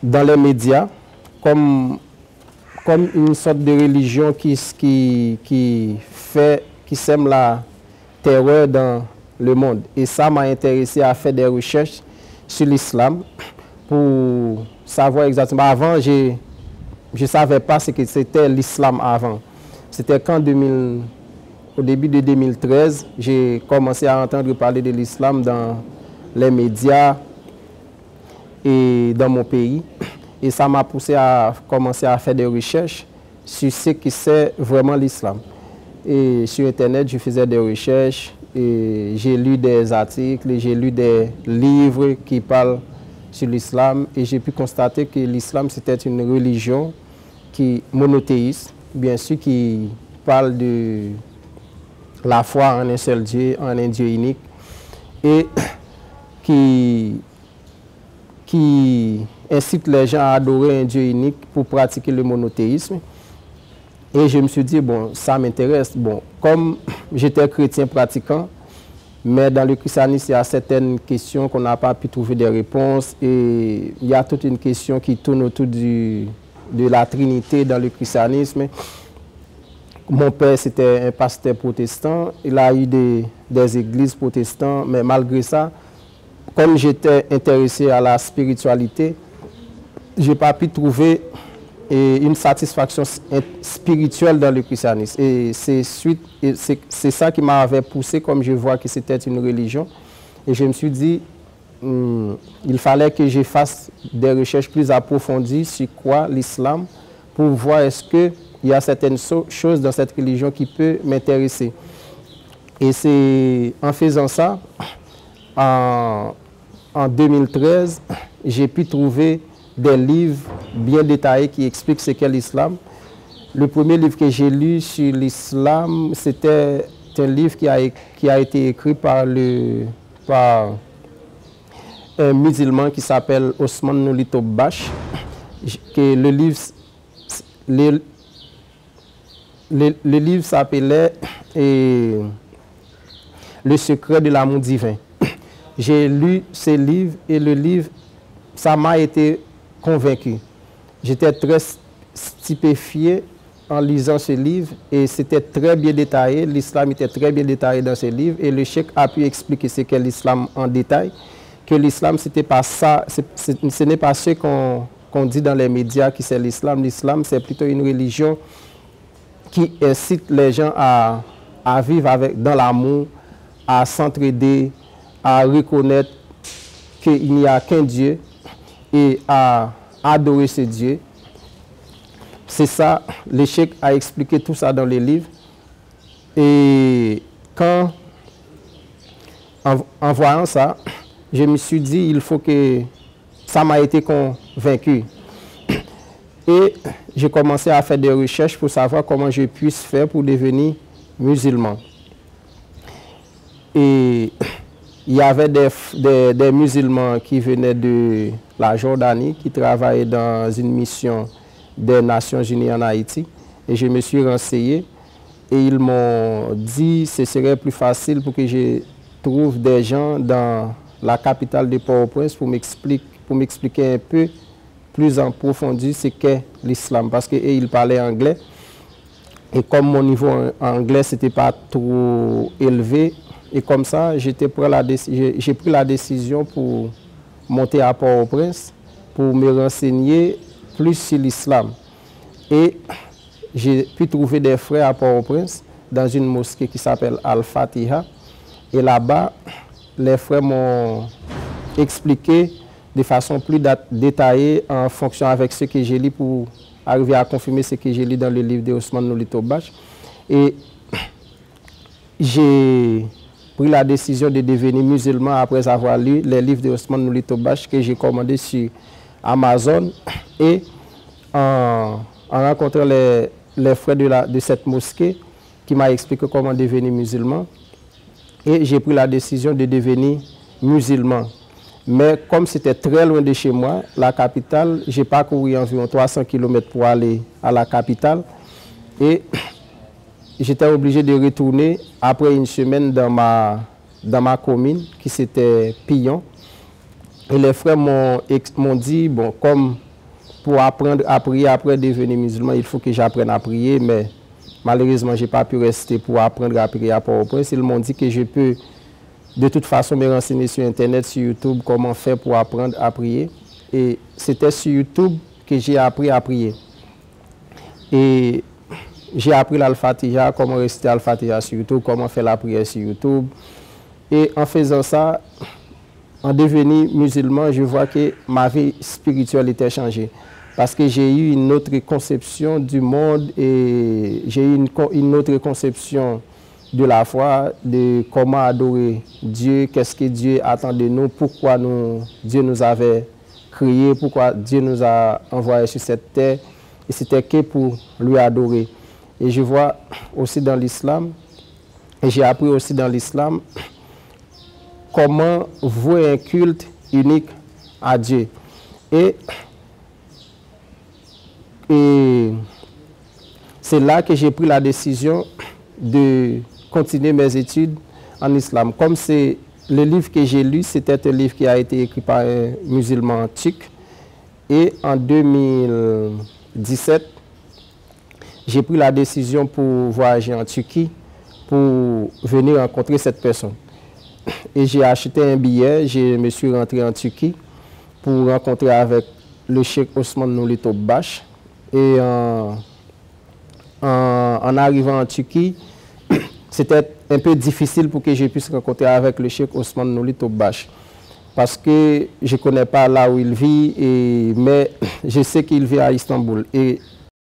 dans les médias comme une sorte de religion qui sème la terreur dans le monde. Et ça m'a intéressé à faire des recherches sur l'islam pour savoir exactement. Avant, je ne savais pas ce que c'était l'islam avant. C'était au début de 2013, j'ai commencé à entendre parler de l'islam dans les médias et dans mon pays. Et ça m'a poussé à commencer à faire des recherches sur ce que c'est vraiment l'islam. Et sur Internet, je faisais des recherches, et j'ai lu des articles, j'ai lu des livres qui parlent sur l'islam. Et j'ai pu constater que l'islam, c'était une religion monothéiste, bien sûr, qui parle de la foi en un seul Dieu, en un Dieu unique, et qui incite les gens à adorer un Dieu unique pour pratiquer le monothéisme. Et je me suis dit, bon, ça m'intéresse. Bon, comme j'étais chrétien pratiquant, mais dans le christianisme, il y a certaines questions qu'on n'a pas pu trouver des réponses. Et il y a toute une question qui tourne autour de la Trinité dans le christianisme. Mon père, c'était un pasteur protestant. Il a eu des églises protestantes, mais malgré ça, comme j'étais intéressé à la spiritualité, je n'ai pas pu trouver une satisfaction spirituelle dans le christianisme. Et c'est ça qui m'avait poussé, comme je vois que c'était une religion. Et je me suis dit, il fallait que je fasse des recherches plus approfondies sur quoi l'islam, pour voir est-ce qu'il y a certaines choses dans cette religion qui peuvent m'intéresser. Et c'est en faisant ça, en 2013, j'ai pu trouver des livres bien détaillés qui expliquent ce qu'est l'islam. Le premier livre que j'ai lu sur l'islam, c'était un livre qui a été écrit par un musulman qui s'appelle Osman Nolito Bash. Le livre s'appelait Le secret de l'amour divin. J'ai lu ce livre et le livre, ça m'a été convaincu. J'étais très stupéfié en lisant ce livre et c'était très bien détaillé. L'islam était très bien détaillé dans ce livre et le cheikh a pu expliquer ce qu'est l'islam en détail. Que l'islam, c'était pas ça, ce n'est pas ce qu'on dit dans les médias qui c'est l'islam. L'islam, c'est plutôt une religion qui incite les gens à vivre dans l'amour, à s'entraider, à reconnaître qu'il n'y a qu'un Dieu et à adorer ce Dieu. C'est ça, le cheikh a expliqué tout ça dans les livres. Et en voyant ça, je me suis dit, il faut que ça m'a été convaincu. Et j'ai commencé à faire des recherches pour savoir comment je puisse faire pour devenir musulman. Et il y avait des musulmans qui venaient de la Jordanie, qui travaillaient dans une mission des Nations Unies en Haïti. Et je me suis renseigné et ils m'ont dit que ce serait plus facile pour que je trouve des gens dans la capitale de Port-au-Prince pour m'expliquer un peu plus en profondeur ce qu'est l'islam. Parce qu'ils parlaient anglais. Et comme mon niveau en anglais, ce n'était pas trop élevé, et comme ça, j'ai pris la décision pour monter à Port-au-Prince, pour me renseigner plus sur l'islam. Et j'ai pu trouver des frères à Port-au-Prince, dans une mosquée qui s'appelle Al-Fatiha. Et là-bas, les frères m'ont expliqué de façon plus détaillée en fonction avec ce que j'ai lu pour arriver à confirmer ce que j'ai lu dans le livre de Osman Nolito Bash. Et j'ai pris la décision de devenir musulman après avoir lu les livres de Osman Nolito Bash que j'ai commandés sur Amazon. Et en rencontrant les frères de cette mosquée qui m'a expliqué comment devenir musulman. Et j'ai pris la décision de devenir musulman. Mais comme c'était très loin de chez moi, la capitale, j'ai parcouru environ 300 km pour aller à la capitale. Et j'étais obligé de retourner après une semaine dans ma commune, qui c'était Pillon. Et les frères m'ont dit, bon, comme pour apprendre à prier après devenir musulman, il faut que j'apprenne à prier, mais malheureusement, je n'ai pas pu rester pour apprendre à prier à Port-au-Prince. Ils m'ont dit que je peux de toute façon me renseigner sur Internet, sur YouTube, comment faire pour apprendre à prier. Et c'était sur YouTube que j'ai appris à prier. Et j'ai appris l'Al-Fatiha, comment réciter Al-Fatiha sur YouTube, comment faire la prière sur YouTube. Et en faisant ça, en devenir musulman, je vois que ma vie spirituelle était changée. Parce que j'ai eu une autre conception du monde et j'ai eu une autre conception de la foi, de comment adorer Dieu, qu'est-ce que Dieu attend de nous, pourquoi Dieu nous avait créés, pourquoi Dieu nous a envoyés sur cette terre. Et c'était que pour lui adorer. Et je vois aussi dans l'islam, et j'ai appris aussi dans l'islam, comment vouer un culte unique à Dieu. Et c'est là que j'ai pris la décision de continuer mes études en islam. Comme c'est le livre que j'ai lu, c'était un livre qui a été écrit par un musulman turc. Et en 2017, j'ai pris la décision pour voyager en Turquie, pour venir rencontrer cette personne. Et j'ai acheté un billet, je me suis rentré en Turquie pour rencontrer avec le cheikh Osman Nuri Topbaş. Et en arrivant en Turquie, c'était un peu difficile pour que je puisse rencontrer avec le cheikh Osman Nuri Topbaş. Parce que je ne connais pas là où il vit, mais je sais qu'il vit à Istanbul. Et